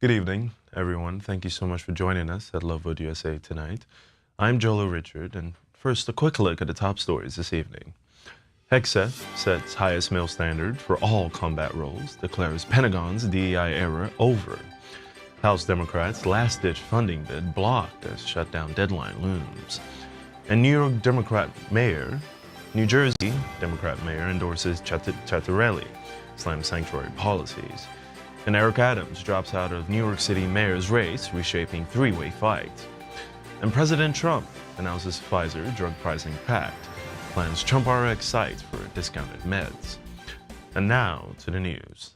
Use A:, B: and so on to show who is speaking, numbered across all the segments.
A: Good evening, everyone. Thank you so much for joining us at Loveworld USA tonight. I'm Joel Richard, and first, a quick look at the top stories this evening. Hegseth sets highest male standard for all combat roles, declares Pentagon's DEI era over. House Democrats' last-ditch funding bid blocked as shutdown deadline looms. And New Jersey Democrat mayor endorses Chattarelli, slams sanctuary policies. And Eric Adams drops out of New York City mayor's race, reshaping three-way fight. And President Trump announces Pfizer drug pricing pact, plans Trump RX sites for discounted meds. And now to the news.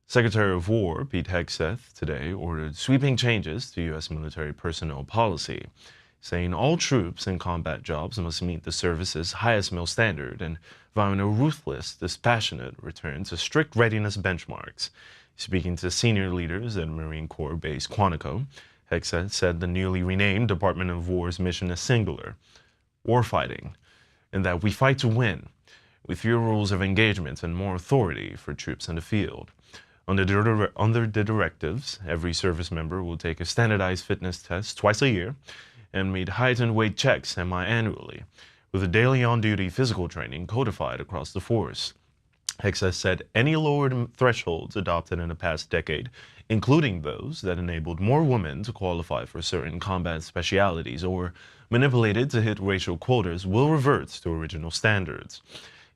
A: Secretary of War Pete Hegseth today ordered sweeping changes to U.S. military personnel policy, saying all troops in combat jobs must meet the service's highest male standard and vowing a ruthless, dispassionate return to strict readiness benchmarks. Speaking to senior leaders at Marine Corps base Quantico, Hegseth said the newly renamed Department of War's mission is singular: warfighting, and that we fight to win, with fewer rules of engagement and more authority for troops in the field. Under the directives, every service member will take a standardized fitness test twice a year and meet height and weight checks semi-annually, with a daily on-duty physical training codified across the force. Hegseth said any lowered thresholds adopted in the past decade, including those that enabled more women to qualify for certain combat specialities or manipulated to hit racial quotas, will revert to original standards.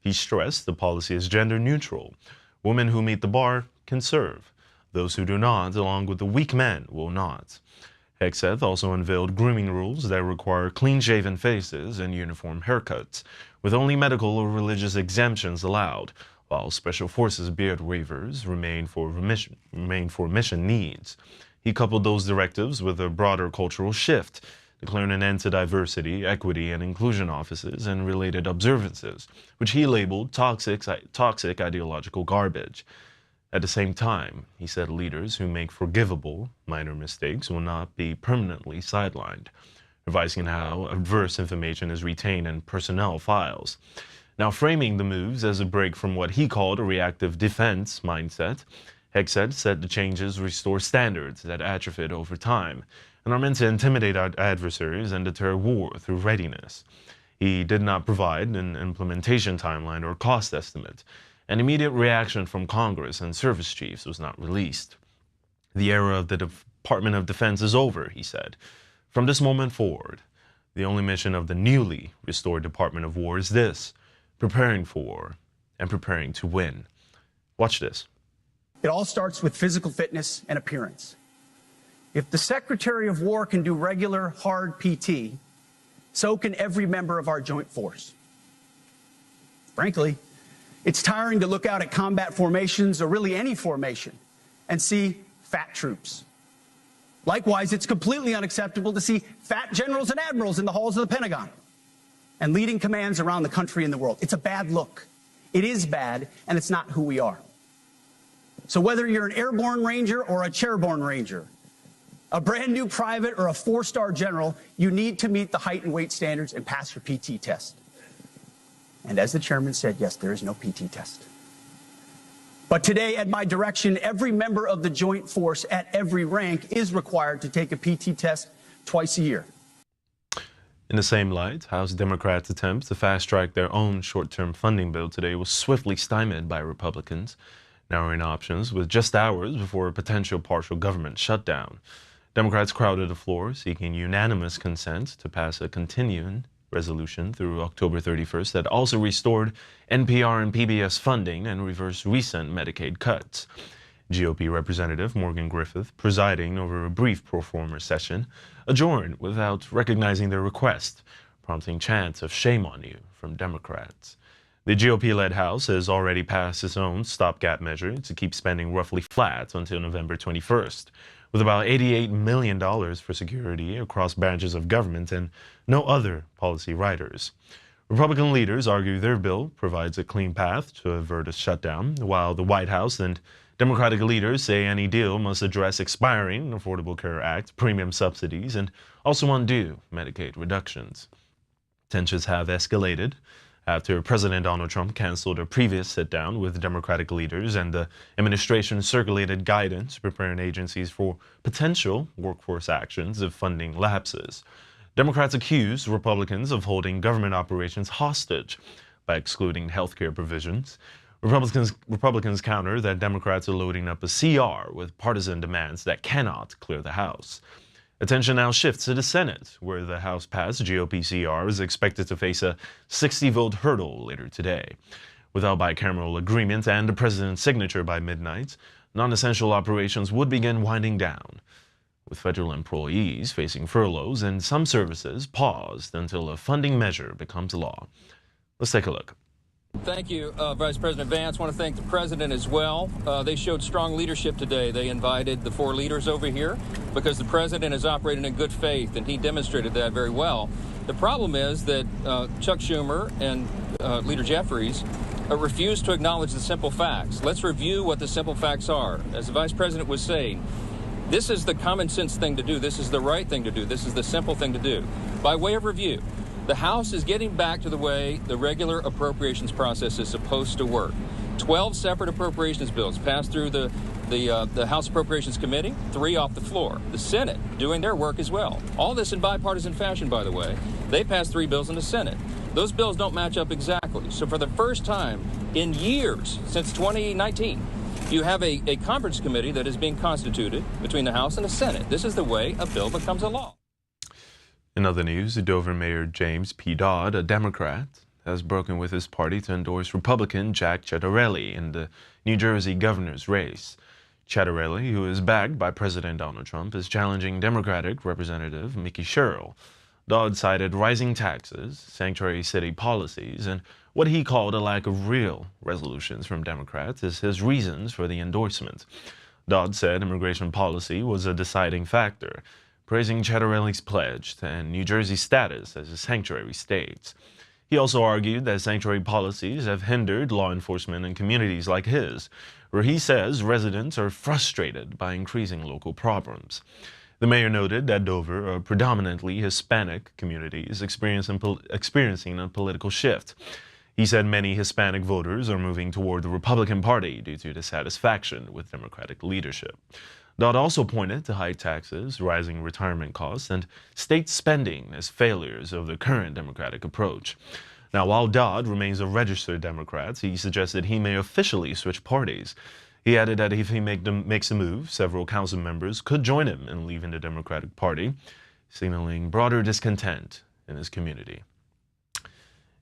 A: He stressed the policy is gender neutral. Women who meet the bar can serve. Those who do not, along with the weak men, will not. Hegseth also unveiled grooming rules that require clean-shaven faces and uniform haircuts, with only medical or religious exemptions allowed, while Special Forces beard waivers remain for mission needs. He coupled those directives with a broader cultural shift, declaring an end to diversity, equity, and inclusion offices and related observances, which he labeled toxic ideological garbage. At the same time, he said leaders who make forgivable minor mistakes will not be permanently sidelined, revising how adverse information is retained in personnel files. Now, framing the moves as a break from what he called a reactive defense mindset, Hegseth said the changes restore standards that atrophied over time and are meant to intimidate our adversaries and deter war through readiness. He did not provide an implementation timeline or cost estimate. An immediate reaction from Congress and service chiefs was not released. The era of the Department of Defense is over, he said. From this moment forward, the only mission of the newly restored Department of War is this: preparing for and preparing to win. Watch this.
B: It all starts with physical fitness and appearance. If the Secretary of War can do regular, hard PT, so can every member of our joint force. Frankly, it's tiring to look out at combat formations, or really any formation, and see fat troops. Likewise, it's completely unacceptable to see fat generals and admirals in the halls of the Pentagon and leading commands around the country and the world. It's a bad look. It is bad, and it's not who we are. So whether you're an airborne ranger or a chairborne ranger, a brand new private or a four-star general, you need to meet the height and weight standards and pass your PT test. And as the chairman said, yes, there is no PT test. But today, at my direction, every member of the joint force at every rank is required to take a PT test twice a year.
A: In the same light, House Democrats' attempt to fast-track their own short-term funding bill today was swiftly stymied by Republicans, narrowing options with just hours before a potential partial government shutdown. Democrats crowded the floor, seeking unanimous consent to pass a continuing resolution through October 31st that also restored NPR and PBS funding and reversed recent Medicaid cuts. GOP Representative Morgan Griffith, presiding over a brief pro forma session, adjourned without recognizing their request, prompting chants of "shame on you" from Democrats. The GOP-led House has already passed its own stopgap measure to keep spending roughly flat until November 21st, with about $88 million for security across branches of government and no other policy riders. Republican leaders argue their bill provides a clean path to avert a shutdown, while the White House and Democratic leaders say any deal must address expiring Affordable Care Act premium subsidies and also undo Medicaid reductions. Tensions have escalated after President Donald Trump canceled a previous sit-down with Democratic leaders and the administration circulated guidance preparing agencies for potential workforce actions if funding lapses. Democrats accuse Republicans of holding government operations hostage by excluding healthcare provisions. Republicans counter that Democrats are loading up a CR with partisan demands that cannot clear the House. Attention now shifts to the Senate, where the House-passed GOP CR is expected to face a 60-vote hurdle later today. Without bicameral agreement and the president's signature by midnight, non-essential operations would begin winding down, with federal employees facing furloughs and some services paused until a funding measure becomes law. Let's take a look.
C: Thank you, Vice President Vance. I want to thank the President as well. They showed strong leadership today. They invited the 4 leaders over here because the President is operating in good faith, and he demonstrated that very well. The problem is that Chuck Schumer and Leader Jeffries refused to acknowledge the simple facts. Let's review what the simple facts are. As the Vice President was saying, this is the common sense thing to do. This is the right thing to do. This is the simple thing to do. By way of review, the House is getting back to the way the regular appropriations process is supposed to work. 12 separate appropriations bills passed through the House Appropriations Committee, 3 off the floor. The Senate doing their work as well. All this in bipartisan fashion, by the way. They passed 3 bills in the Senate. Those bills don't match up exactly. So for the first time in years, since 2019, you have a conference committee that is being constituted between the House and the Senate. This is the way a bill becomes a law.
A: In other news, Dover Mayor James P. Dodd, a Democrat, has broken with his party to endorse Republican Jack Ciattarelli in the New Jersey governor's race. Ciattarelli, who is backed by President Donald Trump, is challenging Democratic Representative Mickey Sherrill. Dodd cited rising taxes, sanctuary city policies, and what he called a lack of real resolutions from Democrats as his reasons for the endorsement. Dodd said immigration policy was a deciding factor, praising Ciattarelli's pledge to end New Jersey's status as a sanctuary state. He also argued that sanctuary policies have hindered law enforcement in communities like his, where he says residents are frustrated by increasing local problems. The mayor noted that Dover, a predominantly Hispanic community, is experiencing a political shift. He said many Hispanic voters are moving toward the Republican Party due to dissatisfaction with Democratic leadership. Dodd also pointed to high taxes, rising retirement costs, and state spending as failures of the current Democratic approach. Now, while Dodd remains a registered Democrat, he suggested he may officially switch parties. He added that if he makes a move, several council members could join him in leaving the Democratic Party, signaling broader discontent in his community.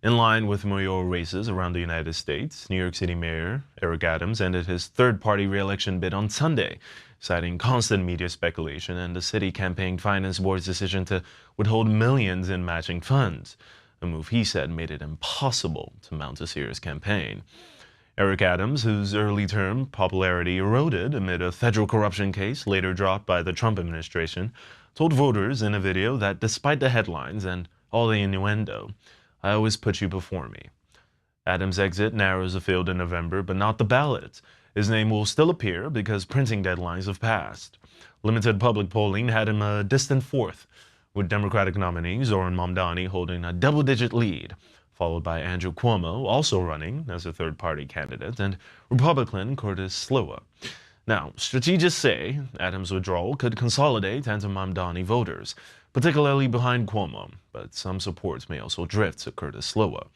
A: In line with mayoral races around the United States, New York City Mayor Eric Adams ended his third-party re-election bid on Sunday, citing constant media speculation and the City Campaign Finance Board's decision to withhold millions in matching funds, a move he said made it impossible to mount a serious campaign. Eric Adams, whose early-term popularity eroded amid a federal corruption case later dropped by the Trump administration, told voters in a video that despite the headlines and all the innuendo, "I always put you before me." Adams' exit narrows the field in November, but not the ballot. His name will still appear because printing deadlines have passed. Limited public polling had him a distant fourth, with Democratic nominee Zoran Mamdani holding a double-digit lead, followed by Andrew Cuomo, also running as a third-party candidate, and Republican Curtis Sliwa. Now, strategists say Adams' withdrawal could consolidate anti-Mamdani voters, particularly behind Cuomo, but some support may also drift to Curtis Sliwa.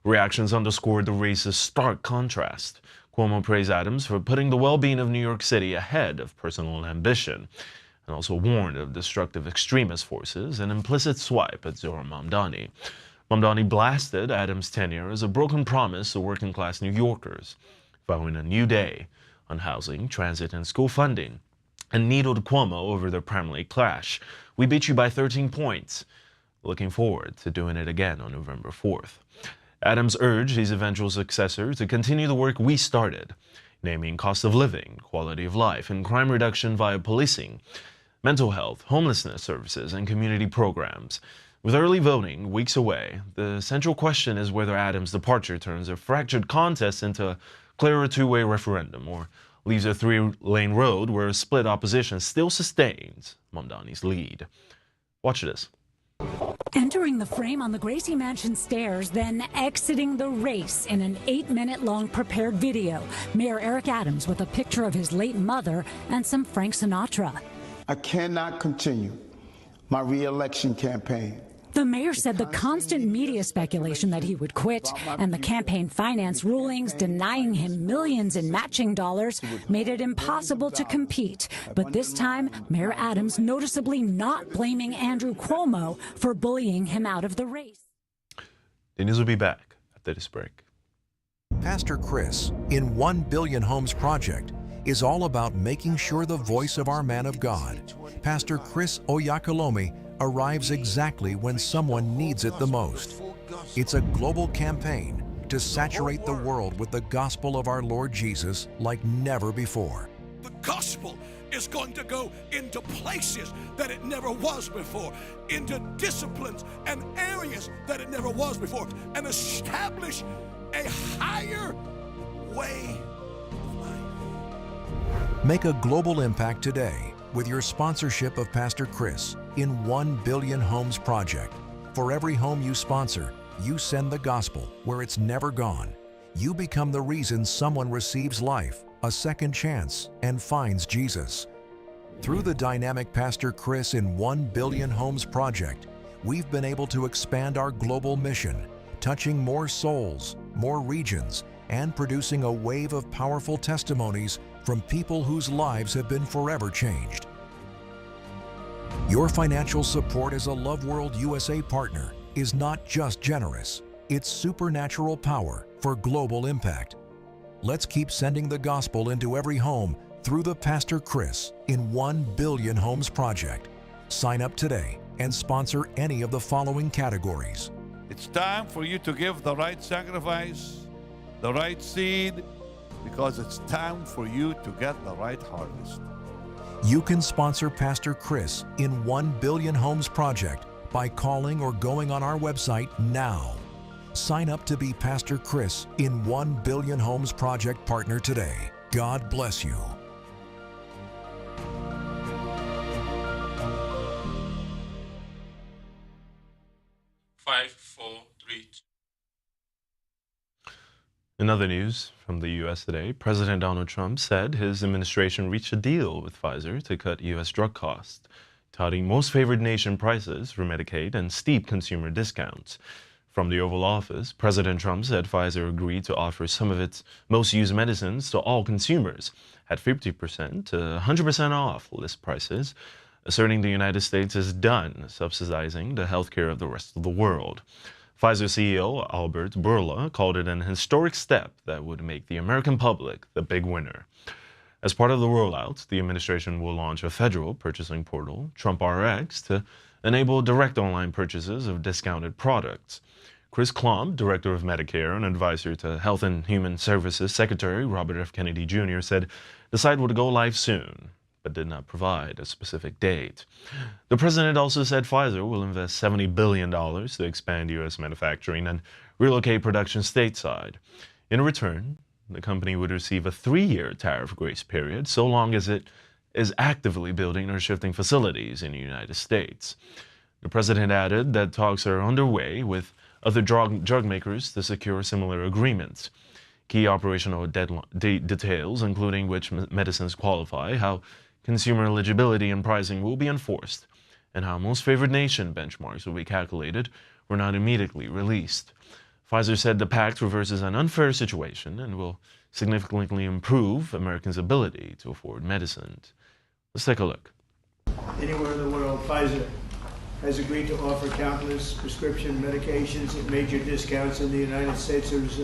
A: Reactions underscored the race's stark contrast. Cuomo praised Adams for putting the well-being of New York City ahead of personal ambition, and also warned of destructive extremist forces and implicit swipe at Zoran Mamdani. Mamdani blasted Adams' tenure as a broken promise to working-class New Yorkers, vowing a new day on housing, transit, and school funding, and needled Cuomo over their primary clash. "We beat you by 13 points. Looking forward to doing it again on November 4th. Adams urged his eventual successor to continue the work we started, naming cost of living, quality of life, and crime reduction via policing, mental health, homelessness services, and community programs. With early voting weeks away, the central question is whether Adams' departure turns a fractured contest into a clearer two-way referendum or leaves a three-lane road where a split opposition still sustains Mamdani's lead. Watch this.
D: Entering the frame on the Gracie Mansion stairs, then exiting the race in an 8-minute-long prepared video. Mayor Eric Adams with a picture of his late mother and some Frank Sinatra.
E: I cannot continue my re-election campaign.
D: The mayor said the constant media speculation that he would quit and the campaign finance rulings denying him millions in matching dollars made it impossible to compete. But this time, Mayor Adams noticeably not blaming Andrew Cuomo for bullying him out of the race.
A: The news will be back after this break.
F: Pastor Chris in 1 Billion Homes Project is all about making sure the voice of our man of God, Pastor Chris Oyakhilome, arrives exactly when someone needs it the most. It's a global campaign to saturate the world with the gospel of our Lord Jesus like never before.
G: The gospel is going to go into places that it never was before, into disciplines and areas that it never was before, and establish a higher way of life.
F: Make a global impact today with your sponsorship of Pastor Chris in 1 Billion Homes Project. For every home you sponsor, you send the gospel where it's never gone. You become the reason someone receives life, a second chance, and finds Jesus. Through the dynamic Pastor Chris in 1 Billion Homes Project, we've been able to expand our global mission, touching more souls, more regions, and producing a wave of powerful testimonies from people whose lives have been forever changed. Your financial support as a Loveworld USA partner is not just generous, it's supernatural power for global impact. Let's keep sending the gospel into every home through the Pastor Chris in 1 Billion Homes Project. Sign up today and sponsor any of the following categories.
G: It's time for you to give the right sacrifice, the right seed, because it's time for you to get the right harvest.
F: You can sponsor Pastor Chris in 1 Billion Homes Project by calling or going on our website now. Sign up to be Pastor Chris in 1 Billion Homes Project partner today. God bless you.
A: In other news from the U.S. today, President Donald Trump said his administration reached a deal with Pfizer to cut U.S. drug costs, touting most favored nation prices for Medicaid and steep consumer discounts. From the Oval Office, President Trump said Pfizer agreed to offer some of its most used medicines to all consumers at 50% to 100% off list prices, asserting the United States is done subsidizing the healthcare of the rest of the world. Pfizer CEO Albert Bourla called it an historic step that would make the American public the big winner. As part of the rollout, the administration will launch a federal purchasing portal, TrumpRx, to enable direct online purchases of discounted products. Chris Klomp, Director of Medicare and advisor to Health and Human Services Secretary Robert F. Kennedy Jr., said the site would go live soon, but did not provide a specific date. The president also said Pfizer will invest $70 billion to expand U.S. manufacturing and relocate production stateside. In return, the company would receive a 3-year tariff grace period, so long as it is actively building or shifting facilities in the United States. The president added that talks are underway with other drug makers to secure similar agreements. Key operational details, including which medicines qualify, how consumer eligibility and pricing will be enforced, and how most favored nation benchmarks will be calculated, were not immediately released. Pfizer said the pact reverses an unfair situation and will significantly improve Americans' ability to afford medicines. Let's take a look.
H: Anywhere in the world, Pfizer has agreed to offer countless prescription medications at major discounts. In the United States, as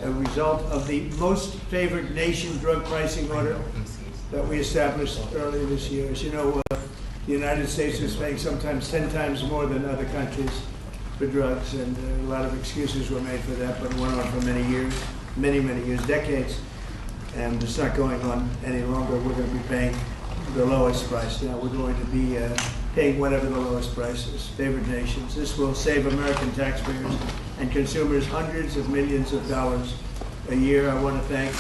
H: a result of the most favored nation drug pricing order that we established earlier this year. As you know, the United States is paying sometimes 10 times more than other countries for drugs, and a lot of excuses were made for that, but it went on for many years, many years, decades, and it's not going on any longer. We're going to be paying the lowest price now. We're going to be paying whatever the lowest price is, favored nations. This will save American taxpayers and consumers hundreds of millions of dollars a year. I want to thank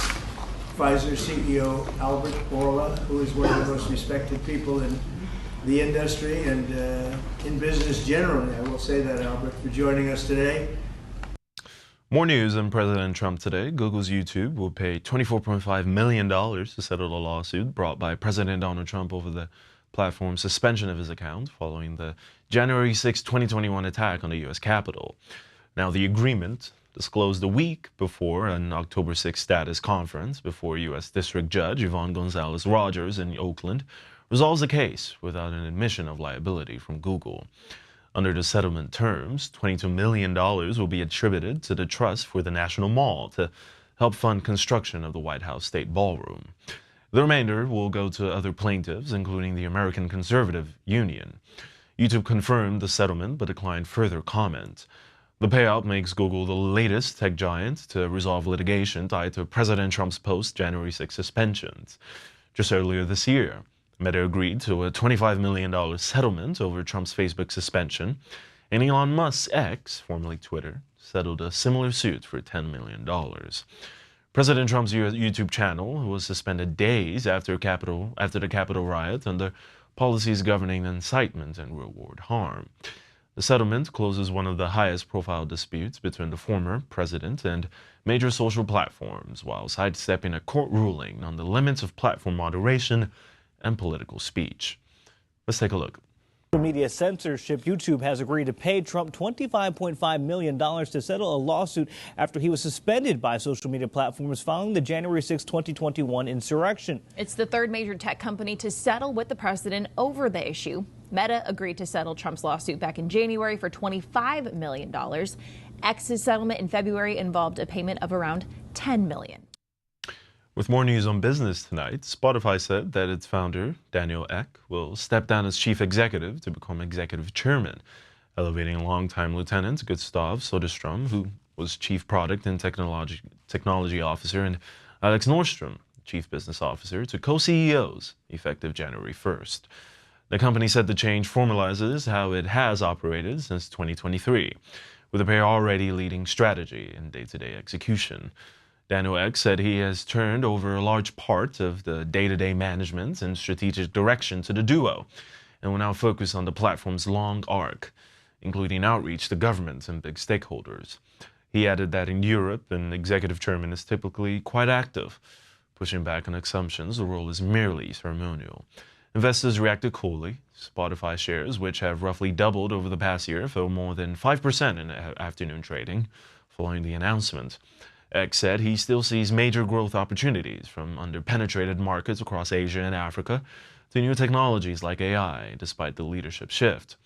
H: Pfizer CEO Albert Bourla, who is one of the most respected people in the industry and in business generally. I will say that, Albert, for joining us today.
A: More news on President Trump today. Google's YouTube will pay $24.5 million to settle a lawsuit brought by President Donald Trump over the platform's suspension of his account following the January 6, 2021 attack on the U.S. Capitol. Now, the agreement, disclosed a week before an October 6 status conference before U.S. District Judge Yvonne Gonzalez-Rogers in Oakland, resolves the case without an admission of liability from Google. Under the settlement terms, $22 million will be attributed to the Trust for the National Mall to help fund construction of the White House State Ballroom. The remainder will go to other plaintiffs, including the American Conservative Union. YouTube confirmed the settlement but declined further comment. The payout makes Google the latest tech giant to resolve litigation tied to President Trump's post-January 6 suspensions. Just earlier this year, Meta agreed to a $25 million settlement over Trump's Facebook suspension, and Elon Musk's X, formerly Twitter, settled a similar suit for $10 million. President Trump's YouTube channel was suspended days after the Capitol riot under policies governing incitement and reward harm. The settlement closes one of the highest-profile disputes between the former president and major social platforms, while sidestepping a court ruling on the limits of platform moderation and political speech. Let's take a look.
I: Media censorship. YouTube has agreed to pay Trump $25.5 million to settle a lawsuit after he was suspended by social media platforms following the January 6, 2021 insurrection.
J: It's the third major tech company to settle with the president over the issue. Meta agreed to settle Trump's lawsuit back in January for $25 million. X's settlement in February involved a payment of around $10 million.
A: With more news on business tonight, Spotify said that its founder, Daniel Ek, will step down as chief executive to become executive chairman, elevating longtime Lieutenant Gustav Soderstrom, who was chief product and technology officer, and Alex Nordstrom, chief business officer, to co-CEOs effective January 1st. The company said the change formalizes how it has operated since 2023, with the pair already leading strategy and day-to-day execution. Daniel Ek said he has turned over a large part of the day-to-day management and strategic direction to the duo, and will now focus on the platform's long arc, including outreach to governments and big stakeholders. He added that in Europe, an executive chairman is typically quite active, pushing back on assumptions the role is merely ceremonial. Investors reacted coolly. Spotify shares, which have roughly doubled over the past year, fell more than 5% in afternoon trading following the announcement. X said he still sees major growth opportunities from underpenetrated markets across Asia and Africa to new technologies like AI, despite the leadership shift.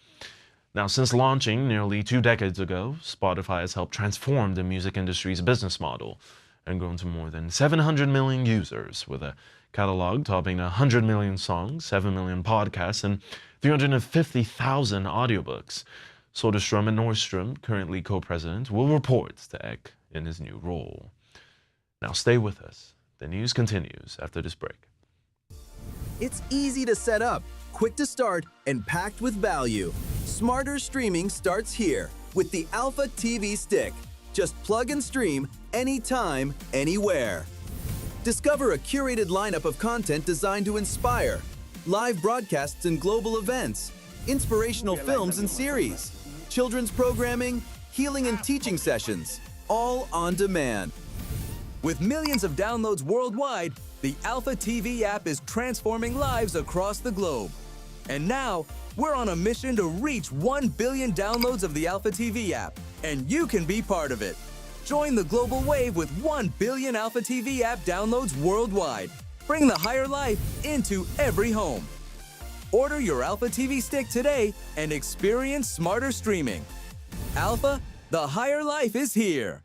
A: Now, since launching nearly 2 decades ago, Spotify has helped transform the music industry's business model and grown to more than 700 million users, with a catalog topping 100 million songs, 7 million podcasts, and 350,000 audiobooks. Soderstrom and Nordstrom, currently co-president, will report to Ek in his new role. Now stay with us. The news continues after this break.
K: It's easy to set up, quick to start, and packed with value. Smarter streaming starts here with the Alpha TV Stick. Just plug and stream anytime, anywhere. Discover a curated lineup of content designed to inspire, live broadcasts and global events, inspirational films and series, children's programming, healing and teaching sessions, all on demand.
L: With millions of downloads worldwide, the Alpha TV app is transforming lives across the globe. And now, we're on a mission to reach 1 billion downloads of the Alpha TV app, and you can be part of it. Join the global wave with 1 billion Alpha TV app downloads worldwide. Bring the higher life into every home. Order your Alpha TV Stick today and experience smarter streaming. Alpha, the higher life is here.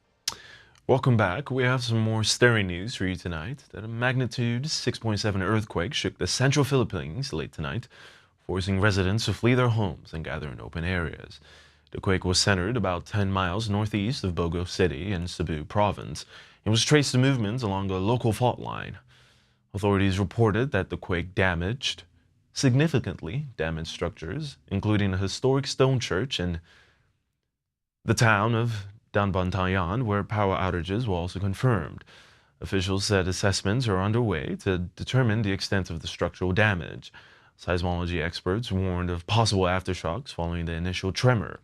A: Welcome back. We have some more stirring news for you tonight. That a magnitude 6.7 earthquake shook the central Philippines late tonight, forcing residents to flee their homes and gather in open areas. The quake was centered about 10 miles northeast of Bogo City in Cebu province and was traced to movements along a local fault line. Authorities reported that the quake significantly damaged structures, including a historic stone church in the town of Danbantayan, where power outages were also confirmed. Officials said assessments are underway to determine the extent of the structural damage. Seismology experts warned of possible aftershocks following the initial tremor.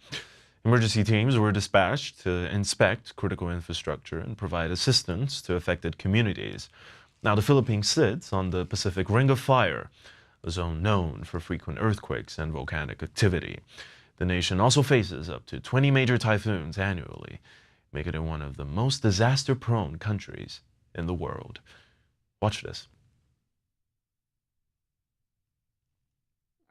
A: Emergency teams were dispatched to inspect critical infrastructure and provide assistance to affected communities. Now, the Philippines sits on the Pacific Ring of Fire, a zone known for frequent earthquakes and volcanic activity. The nation also faces up to 20 major typhoons annually, making it one of the most disaster-prone countries in the world. Watch this.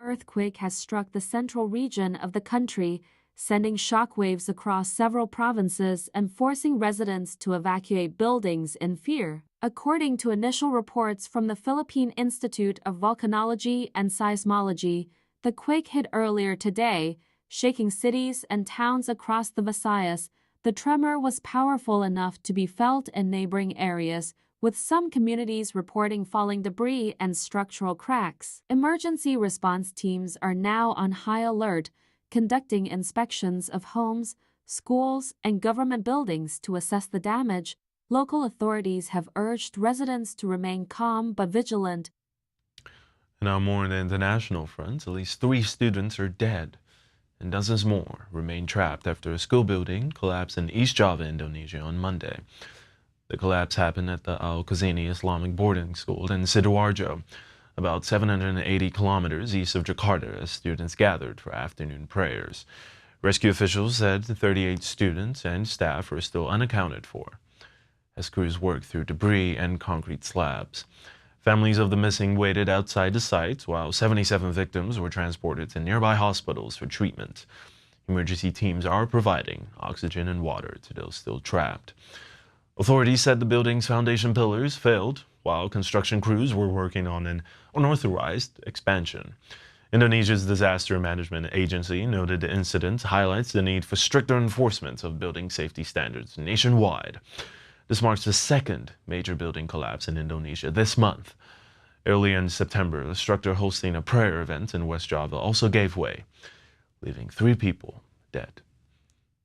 M: Earthquake has struck the central region of the country, sending shockwaves across several provinces and forcing residents to evacuate buildings in fear. According to initial reports from the Philippine Institute of Volcanology and Seismology, the quake hit earlier today, shaking cities and towns across the Visayas. The tremor was powerful enough to be felt in neighboring areas, with some communities reporting falling debris and structural cracks. Emergency response teams are now on high alert, conducting inspections of homes, schools, and government buildings to assess the damage. Local authorities have urged residents to remain calm but vigilant.
A: Now, more on the international front, at least 3 students are dead, and dozens more remain trapped after a school building collapsed in East Java, Indonesia on Monday. The collapse happened at the Al-Khazini Islamic Boarding School in Sidoarjo, about 780 kilometers east of Jakarta, as students gathered for afternoon prayers. Rescue officials said 38 students and staff are still unaccounted for, as crews work through debris and concrete slabs. Families of the missing waited outside the site, while 77 victims were transported to nearby hospitals for treatment. Emergency teams are providing oxygen and water to those still trapped. Authorities said the building's foundation pillars failed, while construction crews were working on an unauthorized expansion. Indonesia's Disaster Management Agency noted the incident highlights the need for stricter enforcement of building safety standards nationwide. This marks the second major building collapse in Indonesia this month. Early in September, a structure hosting a prayer event in West Java also gave way, leaving 3 people dead.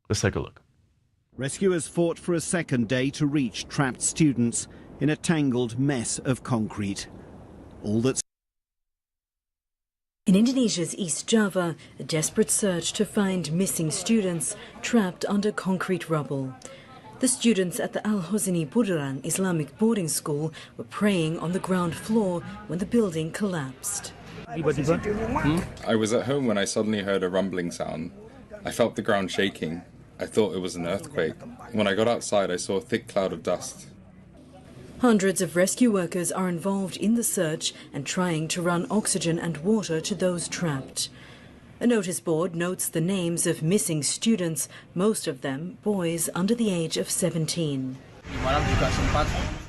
A: Let's take a look.
N: Rescuers fought for a second day to reach trapped students in a tangled mess of concrete. All that's
O: in Indonesia's East Java, a desperate search to find missing students trapped under concrete rubble. The students at the Al-Khazini Buduran Islamic Boarding School were praying on the ground floor when the building collapsed.
P: I was at home when I suddenly heard a rumbling sound. I felt the ground shaking. I thought it was an earthquake. When I got outside, I saw a thick cloud of dust.
O: Hundreds of rescue workers are involved in the search and trying to run oxygen and water to those trapped. A notice board notes the names of missing students, most of them boys under the age of 17.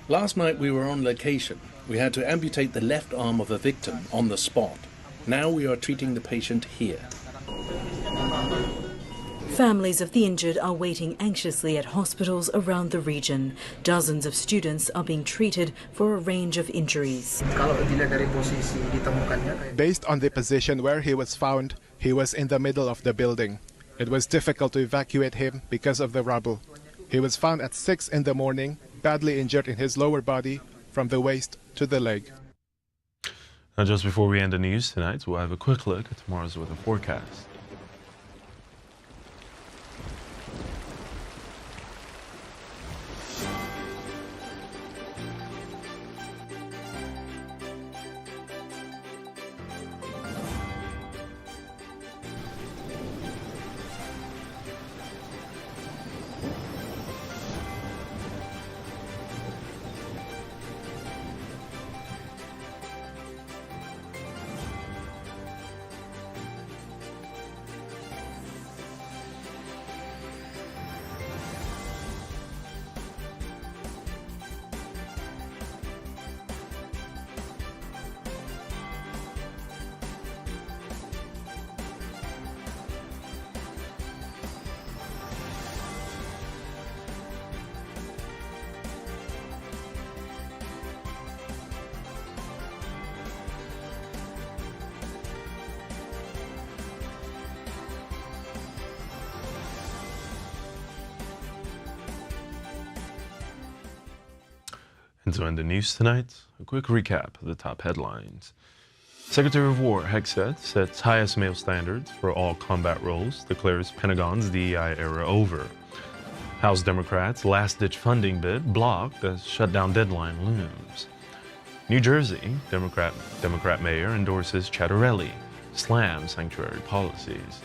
Q: Last night we were on location. We had to amputate the left arm of a victim on the spot. Now we are treating the patient here.
O: Families of the injured are waiting anxiously at hospitals around the region. Dozens of students are being treated for a range of injuries.
R: Based on the position where he was found, he was in the middle of the building. It was difficult to evacuate him because of the rubble. He was found at 6 in the morning, badly injured in his lower body from the waist to the leg.
A: Now, just before we end the news tonight, we'll have a quick look at tomorrow's weather forecast. And to end the news tonight, a quick recap of the top headlines. Secretary of War Hegseth sets highest male standards for all combat roles, declares Pentagon's DEI era over. House Democrats' last-ditch funding bid blocked as shutdown deadline looms. New Jersey Democrat mayor endorses Chattarelli, slams sanctuary policies.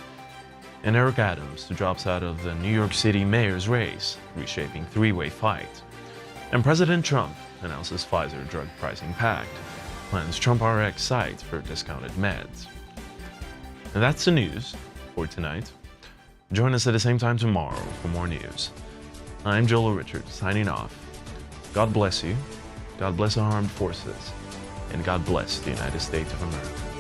A: And Eric Adams drops out of the New York City mayor's race, reshaping three-way fight. And President Trump announces Pfizer drug pricing pact, plans Trump RX sites for discounted meds. And that's the news for tonight. Join us at the same time tomorrow for more news. I'm Joel Richards, signing off. God bless you, God bless our armed forces, and God bless the United States of America.